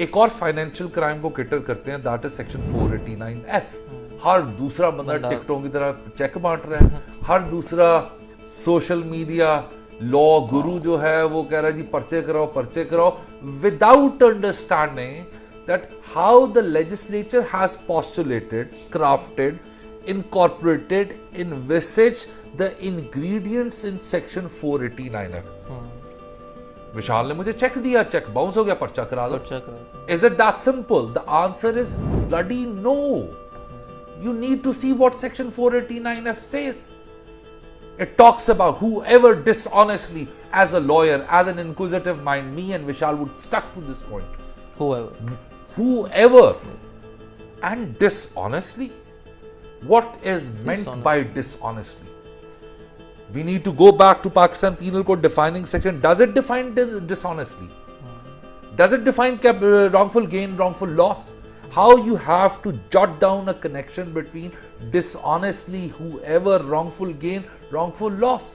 एक और financial crime को कैटर करते हैं, दैट इज सेक्शन 489F। हर दूसरा बंदा टिकटों की तरह चेक बांट रहा है, हर दूसरा सोशल मीडिया लॉ गुरु जो है वो कह रहा है जी पर्चे कराओ, without understanding that how the legislature has postulated, crafted, incorporated, envisaged the ingredients in section 489F। विशाल ने मुझे चेक दिया, चेक बाउंस हो गया, पर्चा करा दो। Is it that simple? The answer is bloody no. You need to see what section 489F says. It talks about whoever dishonestly, as a lawyer, as an inquisitive mind, me and Vishal would stuck to this point. Whoever. And dishonestly? What is meant by dishonestly? We need to go back to Pakistan Penal Code defining section. Does it define dishonestly? Does it define wrongful gain, wrongful loss? How you have to jot down a connection between dishonestly, whoever, wrongful gain, wrongful loss.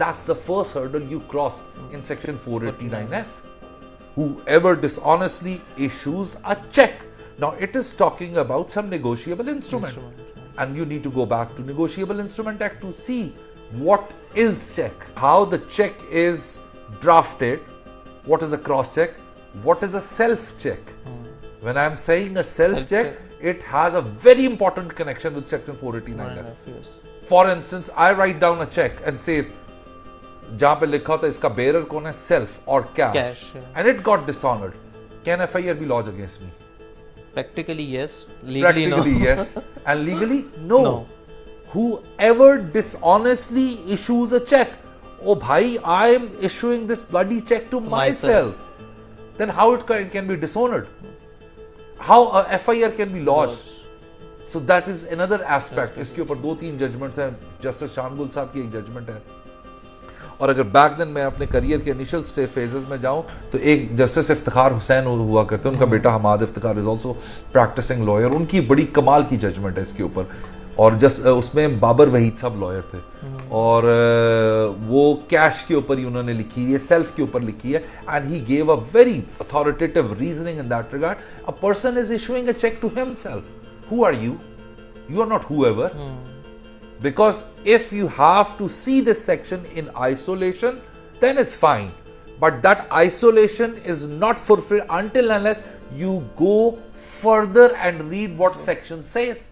That's the first hurdle you cross in section 489F. Whoever dishonestly issues a check. Now it is talking about some negotiable instrument. And you need to go back to Negotiable Instrument Act to see what is check, how the check is drafted, what is a cross check, what is a self check. When I am saying a self check, it has a very important connection with section 489F. Yes. For instance, I write down a check and says जहाँ पे लिखा होता है इसका bearer कौन है, self और cash, and it got dishonored. Can FIR be lodged against me? Practically yes, legally Practically no. yes, and legally no. Whoever dishonestly issues a check, oh bhai, I am issuing this bloody check to myself. Then how it can be dishonored? How a FIR can be lodged? So that is another aspect. इसके ऊपर 2-3 judgements हैं। Justice शानगुल साहब की एक judgement है, और अगर back then मैं अपने करियर के इनिशियल फेजेस में जाऊं तो एक जस्टिस इफ्तिखार हुसैन हुआ करते हैं, उनका बेटा Hammad Iftikhar is also practising lawyer. उनकी बड़ी कमाल की जजमेंट है इसके ऊपर, और उसमें बाबर वहीद साहब लॉयर थे, और वो कैश के ऊपर ही उन्होंने लिखी है, सेल्फ के ऊपर लिखी है, and he gave a very authoritative reasoning in that regard. A person is issuing a cheque to himself. Who are you? You are not whoever. Because if you have to see this section in isolation, then it's fine. But that isolation is not fulfilled until unless you go further and read what section says.